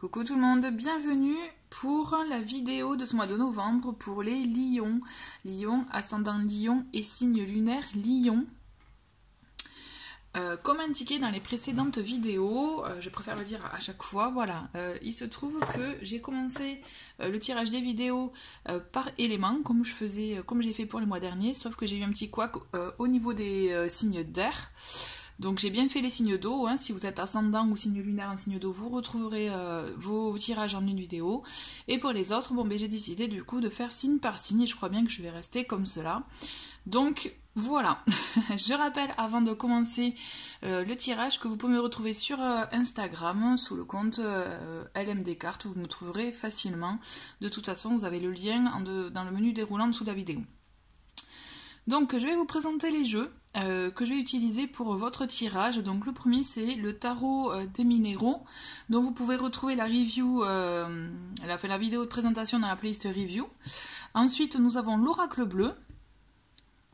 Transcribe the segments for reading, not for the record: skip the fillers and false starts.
Coucou tout le monde, bienvenue pour la vidéo de ce mois de novembre pour les lions. Lion, ascendant lion et signe lunaire lion. Comme indiqué dans les précédentes vidéos, je préfère le dire à chaque fois, voilà, il se trouve que j'ai commencé le tirage des vidéos par éléments, comme j'ai fait pour le mois dernier, sauf que j'ai eu un petit couac au niveau des signes d'air. Donc j'ai bien fait les signes d'eau, hein. Si vous êtes ascendant ou signe lunaire en signe d'eau, vous retrouverez vos tirages en une vidéo. Et pour les autres, bon, ben, j'ai décidé du coup de faire signe par signe et je crois bien que je vais rester comme cela. Donc voilà, je rappelle avant de commencer le tirage que vous pouvez me retrouver sur Instagram sous le compte LMD Cartes, où vous me trouverez facilement. De toute façon, vous avez le lien dans le menu déroulant dessous de la vidéo. Donc je vais vous présenter les jeux que je vais utiliser pour votre tirage. Donc le premier c'est le tarot des minéraux, dont vous pouvez retrouver la review, la vidéo de présentation dans la playlist review. Ensuite nous avons l'oracle bleu,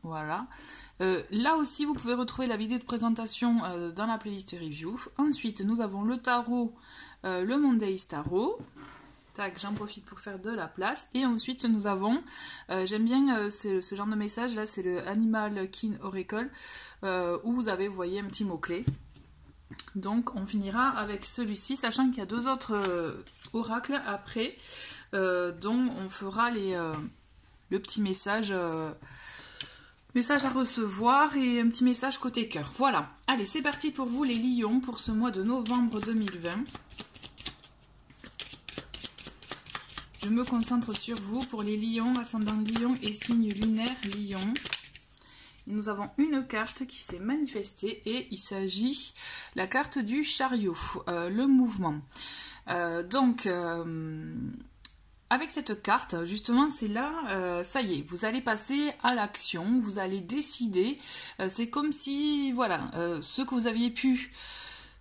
voilà. Là aussi vous pouvez retrouver la vidéo de présentation dans la playlist review. Ensuite nous avons le tarot, le Monday Tarot. J'en profite pour faire de la place. Et ensuite nous avons, j'aime bien ce genre de message là, c'est le Animal Kin Oracle, où vous avez, vous voyez, un petit mot-clé. Donc on finira avec celui-ci, sachant qu'il y a deux autres oracles après, dont on fera le petit message, message à recevoir et un petit message côté cœur. Voilà, allez c'est parti pour vous les lions pour ce mois de novembre 2020. Je me concentre sur vous pour les lions, ascendant lion et signe lunaire lion. Et nous avons une carte qui s'est manifestée et il s'agit la carte du chariot, le mouvement. Avec cette carte, justement, c'est là, ça y est, vous allez passer à l'action, vous allez décider. C'est comme si, voilà, ce que vous aviez pu,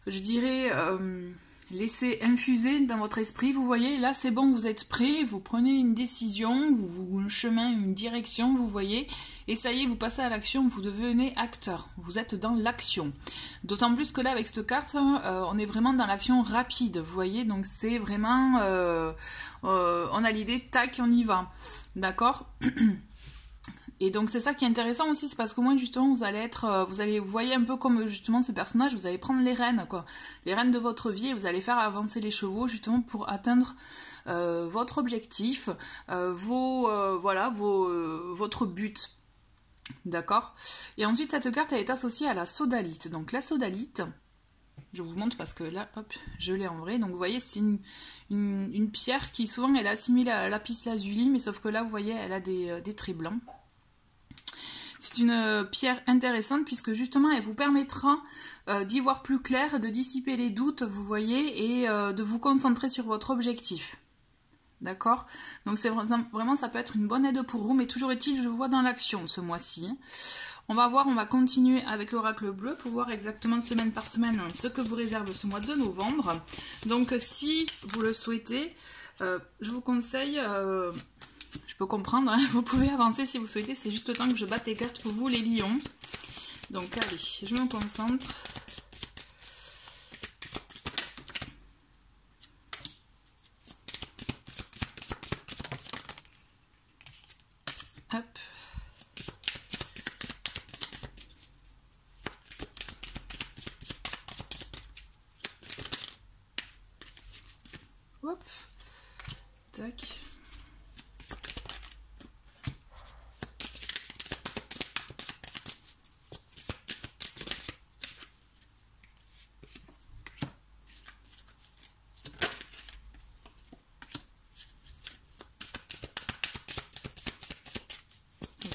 je dirais... laissez infuser dans votre esprit, vous voyez, là c'est bon, vous êtes prêt, vous prenez une décision, ou un chemin, une direction, vous voyez, et ça y est, vous passez à l'action, vous devenez acteur, vous êtes dans l'action. D'autant plus que là, avec cette carte, on est vraiment dans l'action rapide, vous voyez, donc c'est vraiment, on a l'idée, tac, on y va, d'accord? Et donc c'est ça qui est intéressant aussi, c'est parce qu'au moins justement vous allez être, vous voyez un peu comme justement ce personnage, vous allez prendre les rênes, quoi, les rênes de votre vie et vous allez faire avancer les chevaux justement pour atteindre votre objectif, votre but, d'accord. Et ensuite cette carte elle est associée à la sodalite, donc la sodalite, je vous montre parce que là, hop, je l'ai en vrai, donc vous voyez c'est une pierre qui souvent elle est assimilée à la lapis lazuli, mais sauf que là vous voyez elle a des traits blancs. C'est une pierre intéressante puisque justement elle vous permettra d'y voir plus clair, de dissiper les doutes, vous voyez, et de vous concentrer sur votre objectif. D'accord? Donc c'est vraiment, ça peut être une bonne aide pour vous, mais toujours est-il, je vous vois dans l'action ce mois-ci. On va voir, on va continuer avec l'oracle bleu pour voir exactement semaine par semaine ce que vous réserve ce mois de novembre. Donc si vous le souhaitez, je vous conseille... je peux comprendre, hein, vous pouvez avancer si vous souhaitez, c'est juste le temps que je batte les cartes pour vous les lions. Donc allez, je me concentre. Hop. Hop. Tac.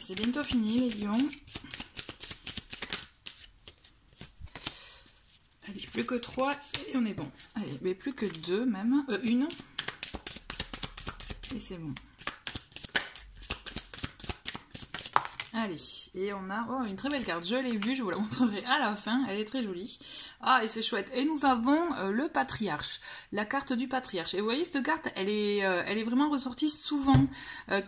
C'est bientôt fini les lions. Allez, plus que 3 et on est bon. Allez, mais plus que 2 même. Une. Et c'est bon. Allez, et on a une très belle carte, je l'ai vue, je vous la montrerai à la fin, elle est très jolie. Ah, et c'est chouette. Et nous avons le patriarche, la carte du patriarche. Et vous voyez, cette carte, elle est vraiment ressortie souvent,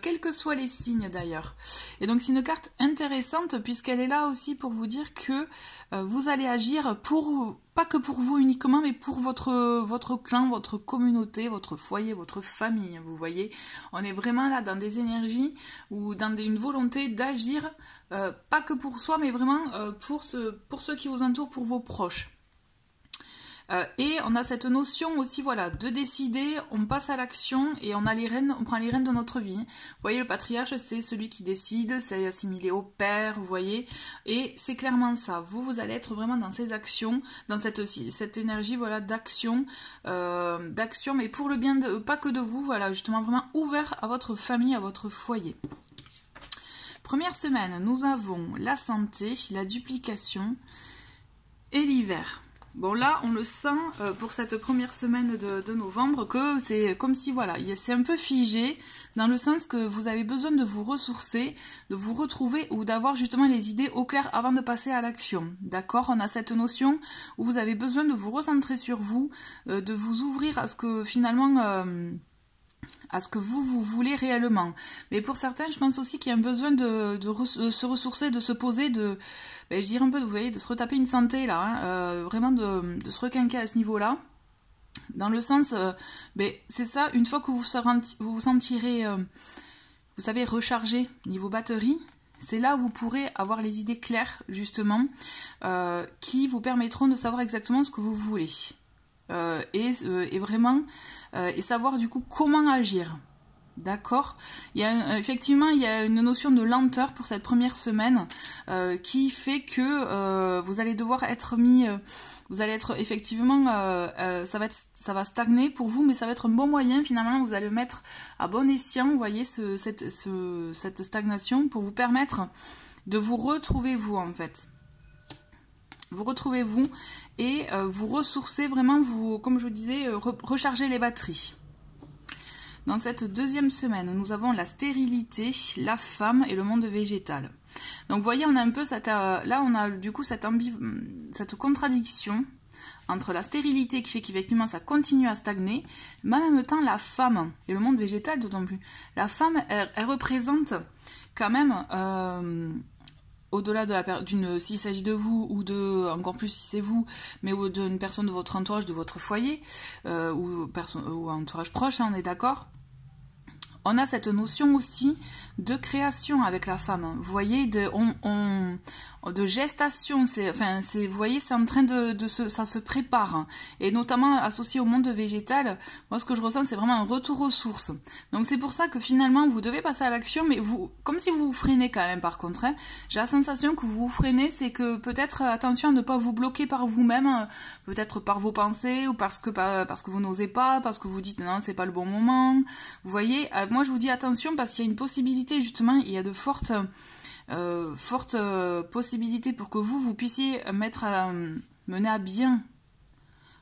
quels que soient les signes d'ailleurs. Et donc c'est une carte intéressante puisqu'elle est là aussi pour vous dire que vous allez agir pour pas que pour vous uniquement, mais pour votre clan, votre communauté, votre foyer, votre famille, vous voyez. On est vraiment là dans des énergies ou dans une volonté d'agir, pas que pour soi, mais vraiment pour ceux qui vous entourent, pour vos proches. Et on a cette notion aussi, voilà, de décider, on passe à l'action et on prend les rênes de notre vie. Vous voyez, le patriarche, c'est celui qui décide, c'est assimilé au père, vous voyez, et c'est clairement ça. Vous allez être vraiment dans ces actions, dans cette énergie, voilà, d'action, mais pour le bien pas que de vous, voilà, justement vraiment ouvert à votre famille, à votre foyer. Première semaine, nous avons la santé, la duplication et l'hiver. Bon là, on le sent pour cette première semaine de novembre que c'est comme si, voilà, c'est un peu figé dans le sens que vous avez besoin de vous ressourcer, de vous retrouver ou d'avoir justement les idées au clair avant de passer à l'action. D'accord? On a cette notion où vous avez besoin de vous recentrer sur vous, de vous ouvrir à ce que finalement... à ce que vous voulez réellement. Mais pour certains, je pense aussi qu'il y a un besoin de se ressourcer, de se poser, je dirais un peu, vous voyez, de se retaper une santé là, hein, vraiment de se requinquer à ce niveau-là. Dans le sens, c'est ça, une fois que vous vous sentirez, vous savez, rechargé niveau batterie, c'est là où vous pourrez avoir les idées claires, justement, qui vous permettront de savoir exactement ce que vous voulez. Et vraiment et savoir du coup comment agir. D'accord? Effectivement, il y a une notion de lenteur pour cette première semaine qui fait que vous allez devoir être mis... vous allez être effectivement... ça va stagner pour vous, mais ça va être un bon moyen. Finalement, vous allez le mettre à bon escient, vous voyez, cette stagnation pour vous permettre de vous retrouver vous, en fait. Vous retrouvez-vous et vous ressourcez vraiment, comme je vous disais, recharger les batteries. Dans cette deuxième semaine, nous avons la stérilité, la femme et le monde végétal. Donc vous voyez, on a un peu là on a du coup cette contradiction entre la stérilité qui fait qu'effectivement ça continue à stagner, mais en même temps la femme et le monde végétal d'autant plus. La femme, elle représente quand même... au-delà s'il s'agit de vous ou encore plus si c'est vous, mais d'une personne de votre entourage, de votre foyer ou entourage proche, hein, on est d'accord. On a cette notion aussi de création avec la femme. Vous voyez, de gestation. Vous voyez, c'est en train ça se prépare. Et notamment associé au monde végétal, moi ce que je ressens, c'est vraiment un retour aux sources. Donc c'est pour ça que finalement, vous devez passer à l'action, mais comme si vous vous freinez quand même par contre. Hein. J'ai la sensation que vous vous freinez, c'est que peut-être, attention à ne pas vous bloquer par vous-même, peut-être par vos pensées, ou parce que vous n'osez pas, parce que vous dites non, c'est pas le bon moment. Vous voyez, moi je vous dis attention parce qu'il y a une possibilité, justement, il y a de fortes possibilités pour que vous puissiez mener à bien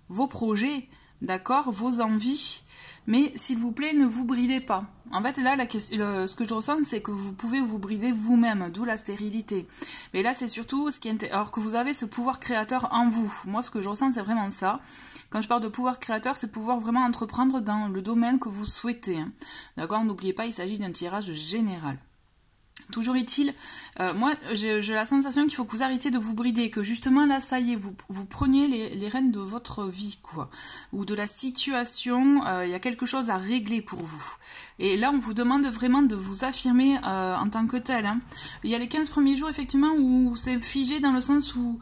vos projets, d'accord, vos envies, mais s'il vous plaît, ne vous bridez pas. En fait, là, ce que je ressens, c'est que vous pouvez vous brider vous-même, d'où la stérilité. Mais là, c'est surtout alors que vous avez ce pouvoir créateur en vous. Moi, ce que je ressens, c'est vraiment ça. Quand je parle de pouvoir créateur, c'est pouvoir vraiment entreprendre dans le domaine que vous souhaitez. Hein. D'accord, n'oubliez pas, il s'agit d'un tirage général. Toujours est-il, moi j'ai la sensation qu'il faut que vous arrêtiez de vous brider, que justement là ça y est, vous preniez les rênes de votre vie, quoi, ou de la situation, il y a quelque chose à régler pour vous. Et là on vous demande vraiment de vous affirmer en tant que tel. Hein. Il y a les 15 premiers jours effectivement où c'est figé dans le sens où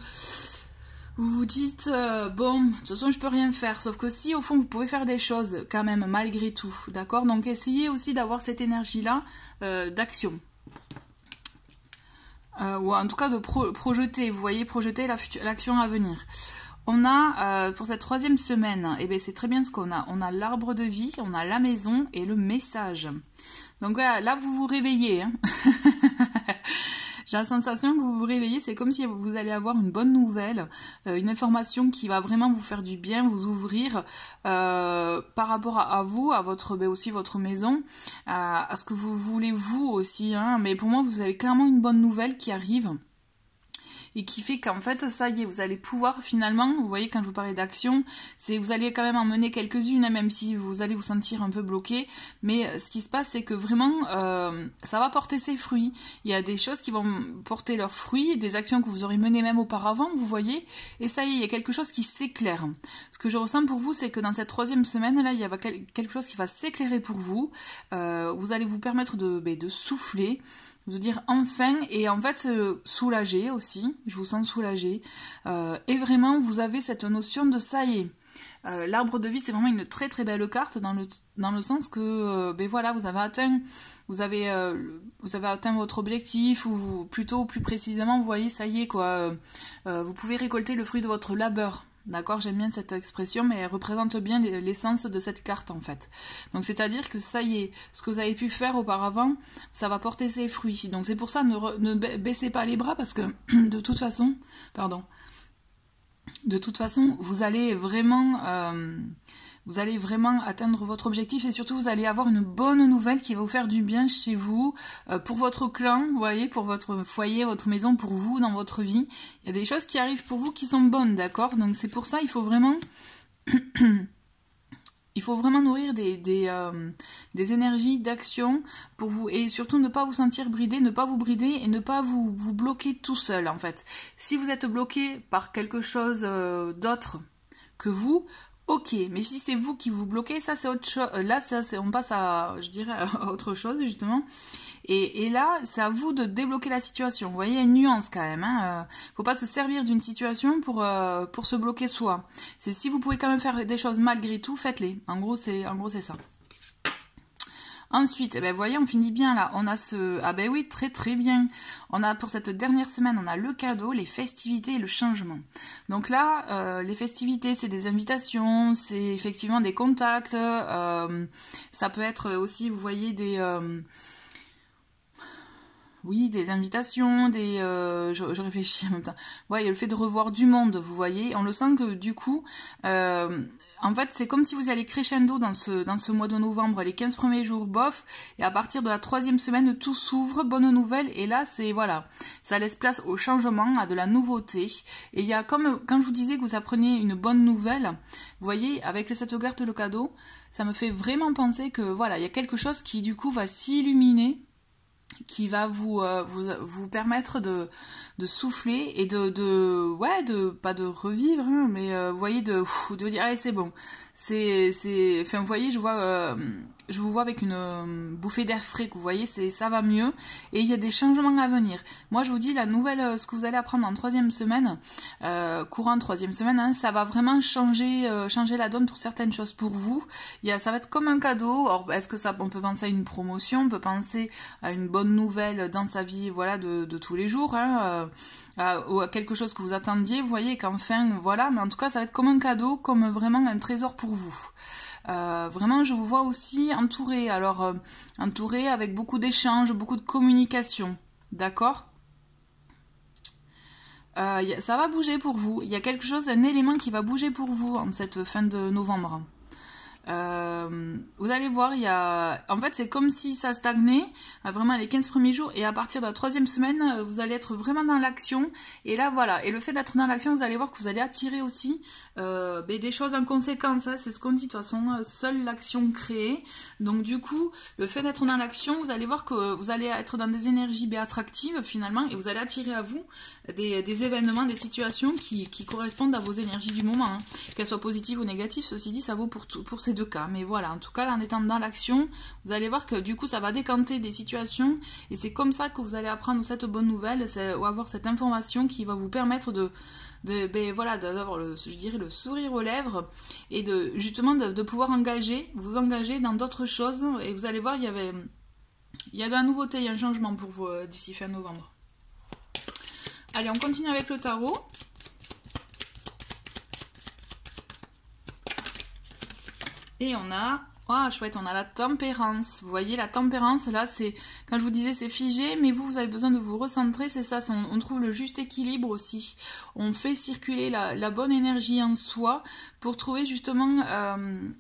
vous vous dites, bon, de toute façon je peux rien faire, sauf que si au fond vous pouvez faire des choses quand même malgré tout, d'accord? Donc essayez aussi d'avoir cette énergie-là d'action. Ou en tout cas de projeter, vous voyez, projeter l'action à venir. On a, pour cette troisième semaine, eh bien, c'est très bien ce qu'on a. On a l'arbre de vie, on a la maison et le message. Donc voilà, là vous vous réveillez. Hein. J'ai la sensation que vous vous réveillez, c'est comme si vous allez avoir une bonne nouvelle, une information qui va vraiment vous faire du bien, vous ouvrir par rapport à vous, à aussi votre maison, à ce que vous voulez vous aussi. Hein. Mais pour moi, vous avez clairement une bonne nouvelle qui arrive. et qui fait qu'en fait, ça y est, vous allez pouvoir finalement, vous voyez quand je vous parlais d'action, c'est vous allez quand même en mener quelques-unes, hein, même si vous allez vous sentir un peu bloqué, mais ce qui se passe, c'est que vraiment, ça va porter ses fruits. Il y a des choses qui vont porter leurs fruits, des actions que vous aurez menées même auparavant, vous voyez, et ça y est, il y a quelque chose qui s'éclaire. Ce que je ressens pour vous, c'est que dans cette 3e semaine, là, il y a quelque chose qui va s'éclairer pour vous. Vous allez vous permettre de souffler, de dire enfin, et en fait soulagé aussi, je vous sens soulagé, et vraiment vous avez cette notion de ça y est. L'arbre de vie, c'est vraiment une très très belle carte dans le sens que voilà, vous avez atteint votre objectif, ou plutôt plus précisément, vous voyez, ça y est quoi, vous pouvez récolter le fruit de votre labeur. D'accord, j'aime bien cette expression, mais elle représente bien l'essence de cette carte en fait. Donc c'est-à-dire que ça y est, ce que vous avez pu faire auparavant, ça va porter ses fruits. Donc c'est pour ça, ne baissez pas les bras, parce que de toute façon, vous allez vraiment atteindre votre objectif, et surtout vous allez avoir une bonne nouvelle qui va vous faire du bien chez vous, pour votre clan, vous voyez, pour votre foyer, votre maison, pour vous, dans votre vie. Il y a des choses qui arrivent pour vous qui sont bonnes, d'accord? Donc c'est pour ça, il faut vraiment nourrir des énergies d'action pour vous, et surtout ne pas vous sentir bridé, ne pas vous brider et ne pas vous bloquer tout seul en fait. Si vous êtes bloqué par quelque chose d'autre que vous, ok, mais si c'est vous qui vous bloquez, ça c'est autre chose. Là, on passe à, je dirais, à autre chose justement. Et là, c'est à vous de débloquer la situation. Vous voyez, il y a une nuance quand même. Faut pas se servir d'une situation pour se bloquer soi. C'est si vous pouvez quand même faire des choses malgré tout, faites-les. En gros, c'est ça. Ensuite, voyez, on finit bien là. On a ah ben oui, très très bien. On a pour cette dernière semaine, on a le cadeau, les festivités et le changement. Donc là, les festivités, c'est des invitations, c'est effectivement des contacts. Ça peut être aussi, vous voyez, des invitations, je réfléchis en même temps. Ouais, il y a le fait de revoir du monde, vous voyez. On le sent que du coup, en fait, c'est comme si vous allez crescendo dans ce mois de novembre, les 15 premiers jours, bof, et à partir de la 3e semaine, tout s'ouvre, bonne nouvelle, et là, voilà, ça laisse place au changement, à de la nouveauté. Et il y a comme, quand je vous disais que vous appreniez une bonne nouvelle, vous voyez, avec cette carte, le cadeau, ça me fait vraiment penser que, voilà, il y a quelque chose qui, du coup, va s'illuminer, qui va vous permettre de souffler et pas de revivre, hein, mais vous voyez, de dire allez, c'est bon, enfin vous voyez, je vous vois avec une bouffée d'air frais, vous voyez, ça va mieux, et il y a des changements à venir. Moi je vous dis, la nouvelle, ce que vous allez apprendre en 3e semaine, courant 3e semaine, hein, ça va vraiment changer la donne pour certaines choses pour vous. Ça va être comme un cadeau. Alors est-ce que on peut penser à une promotion, on peut penser à une bonne nouvelle dans sa vie, voilà, de tous les jours, hein, ou à quelque chose que vous attendiez, vous voyez, qu'enfin, voilà, mais en tout cas ça va être comme un cadeau, comme vraiment un trésor pour vous. Vraiment, je vous vois aussi entouré, entouré avec beaucoup d'échanges, beaucoup de communication, d'accord? Ça va bouger pour vous, il y a quelque chose, un élément qui va bouger pour vous en cette fin de novembre. Vous allez voir, en fait c'est comme si ça stagnait vraiment les 15 premiers jours, et à partir de la 3e semaine vous allez être vraiment dans l'action, et là voilà, et le fait d'être dans l'action, vous allez voir que vous allez attirer aussi des choses en conséquence, hein. C'est ce qu'on dit de toute façon, seule l'action crée. Donc du coup, le fait d'être dans l'action, vous allez voir que vous allez être dans des énergies attractives finalement, et vous allez attirer à vous des événements, des situations qui correspondent à vos énergies du moment, hein. Qu'elles soient positives ou négatives, ceci dit, ça vaut pour ces deux cas, mais voilà, en tout cas en étant dans l'action, vous allez voir que du coup ça va décanter des situations, et c'est comme ça que vous allez apprendre cette bonne nouvelle, ou avoir cette information qui va vous permettre d'avoir le sourire aux lèvres, et justement de pouvoir vous engager dans d'autres choses, et vous allez voir, il y a de la nouveauté, il y a un changement pour vous d'ici fin novembre. Allez, on continue avec le tarot. Et on a Ah, chouette, on a la tempérance. Vous voyez, la tempérance, là, c'est, quand je vous disais, c'est figé, mais vous avez besoin de vous recentrer, c'est ça, on trouve le juste équilibre aussi. On fait circuler la bonne énergie en soi pour trouver justement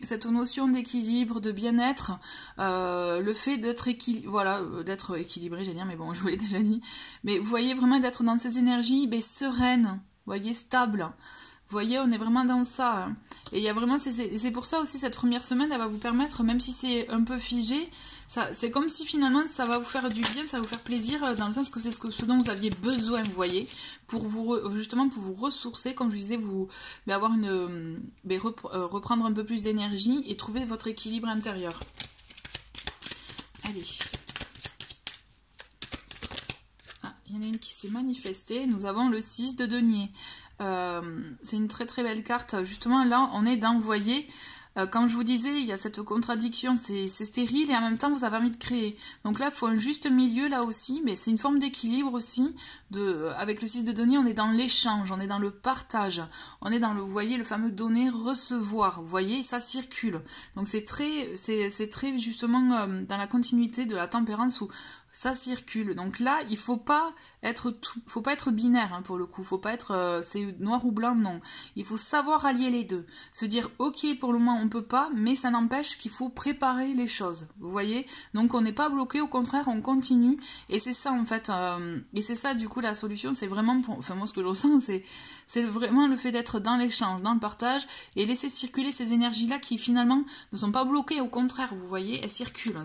cette notion d'équilibre, de bien-être, le fait d'être d'être équilibré, j'allais dire, mais bon, je vous l'ai déjà dit. Mais vous voyez, vraiment d'être dans ces énergies sereines, vous voyez, stables. Vous voyez, on est vraiment dans ça. Et il y a vraiment, c'est pour ça aussi, cette première semaine, elle va vous permettre, même si c'est un peu figé, c'est comme si finalement ça va vous faire du bien, ça va vous faire plaisir, dans le sens que c'est ce dont vous aviez besoin, vous voyez, pour justement pour vous ressourcer, comme je vous disais, avoir reprendre un peu plus d'énergie et trouver votre équilibre intérieur. Allez. Ah, il y en a une qui s'est manifestée. Nous avons le 6 de denier. C'est une très très belle carte. Justement, là, on est dans, vous voyez, comme je vous disais, il y a cette contradiction, c'est stérile et en même temps, vous avez envie de créer. Donc là, il faut un juste milieu, là aussi, mais c'est une forme d'équilibre aussi. Avec le 6 de denier, on est dans l'échange, on est dans le partage, on est dans vous voyez, le fameux donner-recevoir, vous voyez, ça circule. Donc c'est très justement dans la continuité de la tempérance où ça circule. Donc là, il faut pas être binaire, hein, pour le coup. Faut pas être c'est noir ou blanc, non. Il faut savoir allier les deux. Se dire ok, pour le moment on peut pas, mais ça n'empêche qu'il faut préparer les choses. Vous voyez. Donc on n'est pas bloqué, au contraire on continue. Et c'est ça en fait. Et c'est ça du coup la solution. C'est vraiment, enfin moi ce que je ressens, c'est vraiment le fait d'être dans l'échange, dans le partage et laisser circuler ces énergies là qui finalement ne sont pas bloquées. Au contraire, vous voyez, elles circulent.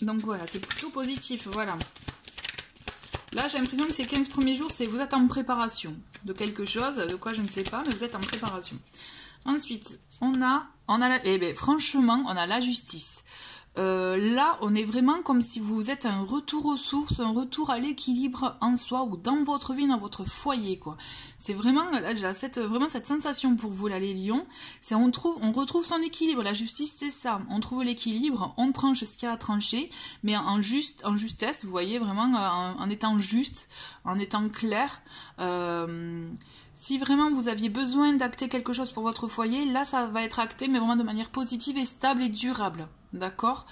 Donc voilà, c'est plutôt positif, voilà. Là, j'ai l'impression que ces 15 premiers jours, vous êtes en préparation de quelque chose, de quoi je ne sais pas, mais vous êtes en préparation. Ensuite, franchement, on a la justice. Là, on est vraiment comme si vous êtes un retour aux sources, un retour à l'équilibre en soi ou dans votre vie, dans votre foyer, quoi. C'est vraiment, là, j'ai vraiment cette sensation pour vous, là, les lions. On retrouve son équilibre. La justice, c'est ça. On trouve l'équilibre, on tranche ce qu'il y a à trancher, mais en justesse, vous voyez, vraiment, en étant juste, en étant clair. Si vraiment vous aviez besoin d'acter quelque chose pour votre foyer, là, ça va être acté, mais vraiment de manière positive et stable et durable. D'accord.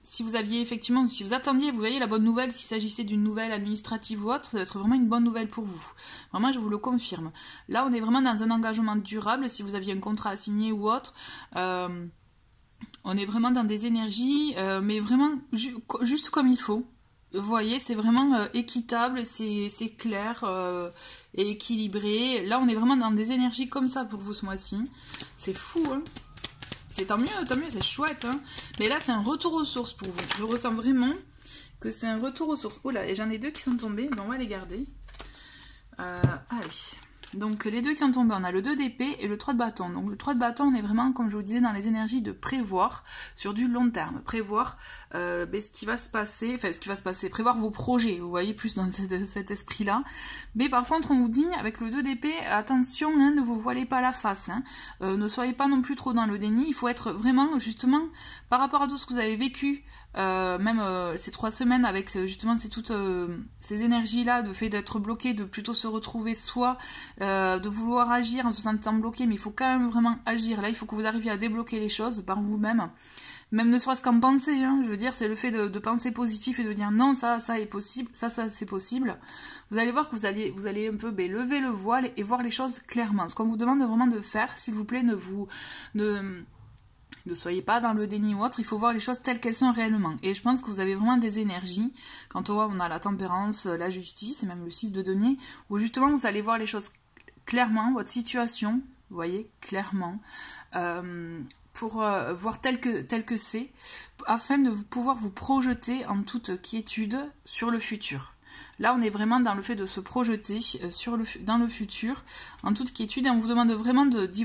Si vous attendiez, vous voyez la bonne nouvelle, s'il s'agissait d'une nouvelle administrative ou autre, ça va être vraiment une bonne nouvelle pour vous. Vraiment, je vous le confirme. Là, on est vraiment dans un engagement durable, si vous aviez un contrat à signer ou autre. On est vraiment dans des énergies, mais vraiment juste comme il faut. Vous voyez, c'est vraiment équitable, c'est clair et équilibré. Là, on est vraiment dans des énergies comme ça pour vous ce mois-ci. C'est fou, hein. C'est tant mieux, c'est chouette, hein. Mais là, c'est un retour aux sources pour vous. Je ressens vraiment que c'est un retour aux sources. Oh là, et j'en ai 2 qui sont tombés, ben on va les garder. Allez. Donc les 2 qui sont tombés, on a le 2 d'épée et le 3 de bâton. Donc le 3 de bâton, on est vraiment, comme je vous disais, dans les énergies de prévoir sur du long terme. Prévoir ce qui va se passer, prévoir vos projets, vous voyez, plus dans cet esprit-là. Mais par contre, on vous dit, avec le 2 d'épée, attention, hein, ne vous voilez pas la face. Hein. Ne soyez pas non plus trop dans le déni. Il faut être vraiment, justement, par rapport à tout ce que vous avez vécu, même ces 3 semaines avec justement toutes ces énergies là de fait d'être bloqué, de plutôt se retrouver soi, de vouloir agir en se sentant bloqué, mais il faut quand même vraiment agir. Là il faut que vous arriviez à débloquer les choses par vous-même, même ne serait-ce qu'en penser, hein. Je veux dire, c'est le fait de penser positif et de dire non, ça est possible, ça c'est possible. Vous allez voir que vous allez un peu lever le voile et voir les choses clairement. Ce qu'on vous demande vraiment de faire, s'il vous plaît, ne soyez pas dans le déni ou autre, il faut voir les choses telles qu'elles sont réellement. Et je pense que vous avez vraiment des énergies, quand on a la tempérance, la justice, et même le 6 de denier, où justement vous allez voir les choses clairement, votre situation, vous voyez, clairement, pour voir tel que c'est, afin de pouvoir vous projeter en toute quiétude sur le futur. Là, on est vraiment dans le fait de se projeter dans le futur, en toute quiétude, et on vous demande vraiment d'y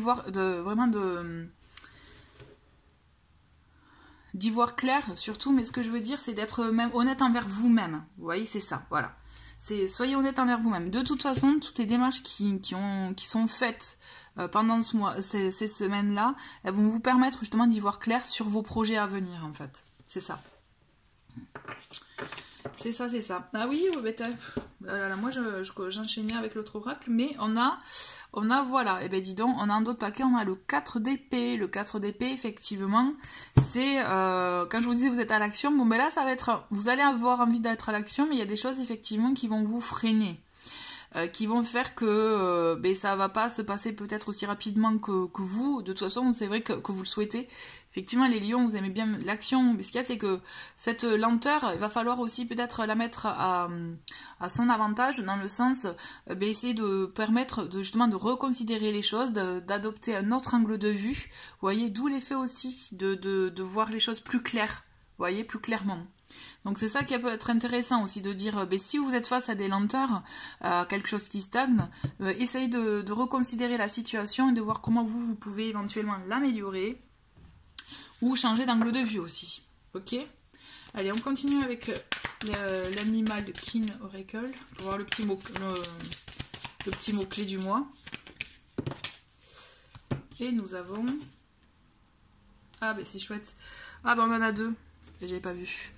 voir clair surtout, mais ce que je veux dire, c'est d'être même honnête envers vous-même. Vous voyez, c'est ça, voilà. Soyez honnête envers vous-même. De toute façon, toutes les démarches qui sont faites pendant ces semaines-là, elles vont vous permettre justement d'y voir clair sur vos projets à venir, en fait. C'est ça. C'est ça, c'est ça. Ah oui, moi j'enchaînais avec l'autre oracle, mais on a voilà, et ben dis donc, on a un autre paquet, on a le 4 d'épée. Le 4 d'épée, effectivement, c'est quand je vous dis vous êtes à l'action, bon ben là ça va être, vous allez avoir envie d'être à l'action, mais il y a des choses effectivement qui vont vous freiner. Qui vont faire que ça va pas se passer peut-être aussi rapidement que vous. De toute façon, c'est vrai que vous le souhaitez. Effectivement, les lions, vous aimez bien l'action. Mais ce qu'il y a, c'est que cette lenteur, il va falloir aussi peut-être la mettre à son avantage, dans le sens, essayer de permettre justement de reconsidérer les choses, d'adopter un autre angle de vue. Vous voyez, d'où l'effet aussi de voir les choses plus claires. Vous voyez, plus clairement. Donc c'est ça qui peut être intéressant aussi, de dire si vous êtes face à des lenteurs, quelque chose qui stagne, essayez de reconsidérer la situation et de voir comment vous pouvez éventuellement l'améliorer ou changer d'angle de vue aussi. Ok? Allez, on continue avec l'animal de Kin Oracle pour voir le petit mot clé du mois. Et nous avons... Ah ben c'est chouette. Ah ben on en a deux. J'avais pas vu.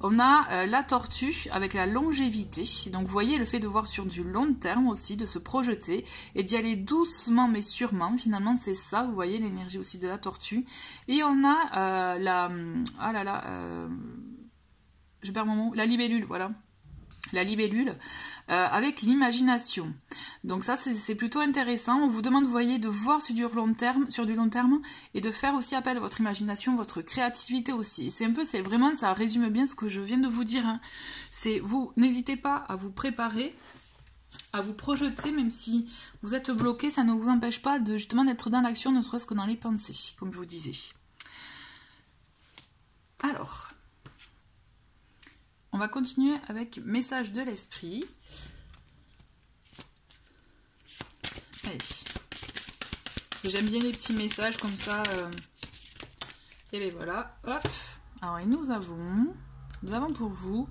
On a la tortue avec la longévité. Donc vous voyez le fait de voir sur du long terme aussi, de se projeter et d'y aller doucement mais sûrement. Finalement c'est ça, vous voyez l'énergie aussi de la tortue. Et on a je perds mon mot, la libellule, voilà. La libellule avec l'imagination. Donc ça c'est plutôt intéressant. On vous demande, vous voyez, de voir sur du long terme et de faire aussi appel à votre imagination, votre créativité aussi. C'est vraiment, ça résume bien ce que je viens de vous dire. Hein. C'est vous, n'hésitez pas à vous préparer, à vous projeter, même si vous êtes bloqué, ça ne vous empêche pas de justement d'être dans l'action, ne serait-ce que dans les pensées, comme je vous disais. Alors. On va continuer avec message de l'esprit. Allez. J'aime bien les petits messages comme ça. Et bien voilà. Hop. Alors, et nous avons pour vous,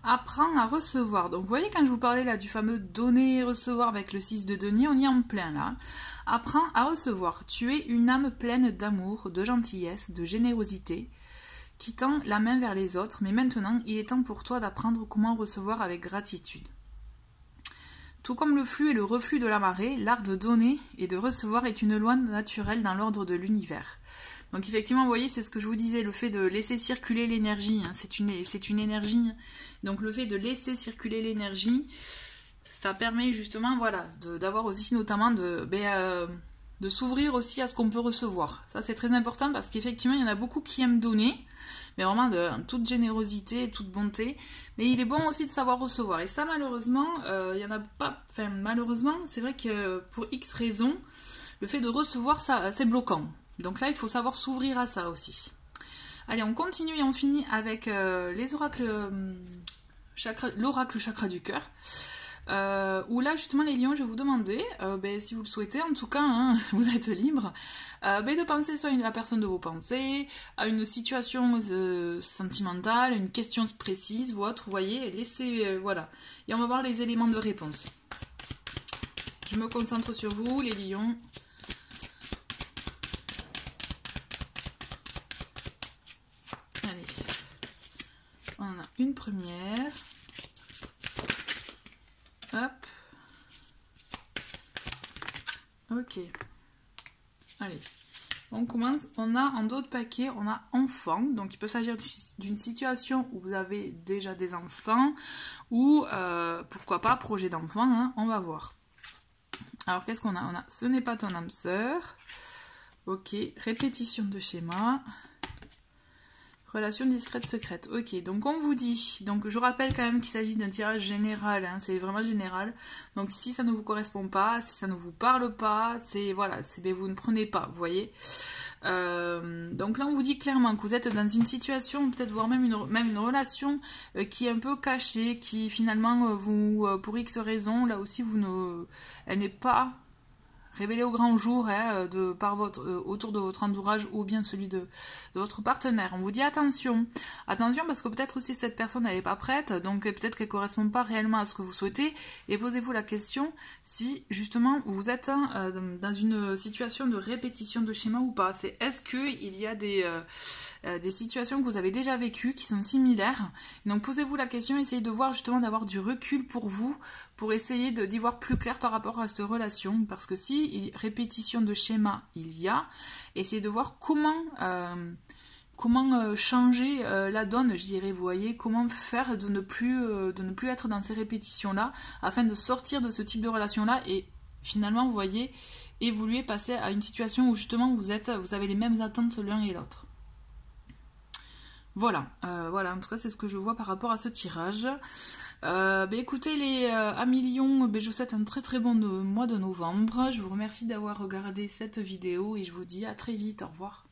apprendre à recevoir. Donc, vous voyez, quand je vous parlais là du fameux donner et recevoir avec le 6 de denier, on y est en plein là. Apprends à recevoir. Tu es une âme pleine d'amour, de gentillesse, de générosité, qui tend la main vers les autres, mais maintenant, il est temps pour toi d'apprendre comment recevoir avec gratitude. Tout comme le flux et le reflux de la marée, l'art de donner et de recevoir est une loi naturelle dans l'ordre de l'univers. Donc effectivement, vous voyez, c'est ce que je vous disais, le fait de laisser circuler l'énergie, hein, c'est une énergie. Donc le fait de laisser circuler l'énergie, ça permet justement, voilà, d'avoir aussi notamment de s'ouvrir aussi à ce qu'on peut recevoir. Ça, c'est très important parce qu'effectivement, il y en a beaucoup qui aiment donner, mais vraiment de toute générosité, toute bonté. Mais il est bon aussi de savoir recevoir. Et ça, malheureusement, il y en a pas... Enfin, malheureusement, c'est vrai que pour X raisons, le fait de recevoir, ça, c'est bloquant. Donc là, il faut savoir s'ouvrir à ça aussi. Allez, on continue et on finit avec les oracles... l'oracle chakra du cœur. Où là justement les lions, je vais vous demander, si vous le souhaitez en tout cas, hein, vous êtes libre, de penser soit à la personne de vos pensées, à une situation sentimentale, une question précise ou autre, vous voyez, laissez, voilà. Et on va voir les éléments de réponse. Je me concentre sur vous, les lions. Allez, on en a une première. Hop. Ok. Allez. On commence. On a en d'autres paquets, on a enfants. Donc il peut s'agir d'une situation où vous avez déjà des enfants ou pourquoi pas projet d'enfant. Hein, on va voir. Alors qu'est-ce qu'on a? On a ce n'est pas ton âme sœur. Ok. Répétition de schéma. Relation discrète secrète. Ok, donc on vous dit, donc je rappelle quand même qu'il s'agit d'un tirage général, hein, c'est vraiment général. Donc si ça ne vous correspond pas, si ça ne vous parle pas, c'est voilà, vous ne prenez pas, vous voyez. Donc là on vous dit clairement que vous êtes dans une situation, peut-être voire même une relation qui est un peu cachée, qui finalement vous, pour X raisons, là aussi elle n'est pas révélé au grand jour, hein, autour de votre entourage ou bien celui de votre partenaire. On vous dit attention, attention parce que peut-être aussi cette personne elle n'est pas prête, donc peut-être qu'elle ne correspond pas réellement à ce que vous souhaitez, et posez-vous la question si justement vous êtes dans une situation de répétition de schéma ou pas. C'est est-ce qu'il y a des situations que vous avez déjà vécues, qui sont similaires. Donc posez-vous la question, essayez de voir justement d'avoir du recul pour vous, pour essayer d'y voir plus clair par rapport à cette relation. Parce que si répétition de schéma il y a, essayez de voir comment changer la donne, je dirais, vous voyez, comment faire de ne plus être dans ces répétitions-là, afin de sortir de ce type de relation-là et finalement, vous voyez, évoluer, passer à une situation où justement vous avez les mêmes attentes l'un et l'autre. Voilà, en tout cas c'est ce que je vois par rapport à ce tirage. Écoutez les amis Lion, je vous souhaite un très très bon mois de novembre. Je vous remercie d'avoir regardé cette vidéo et je vous dis à très vite, au revoir.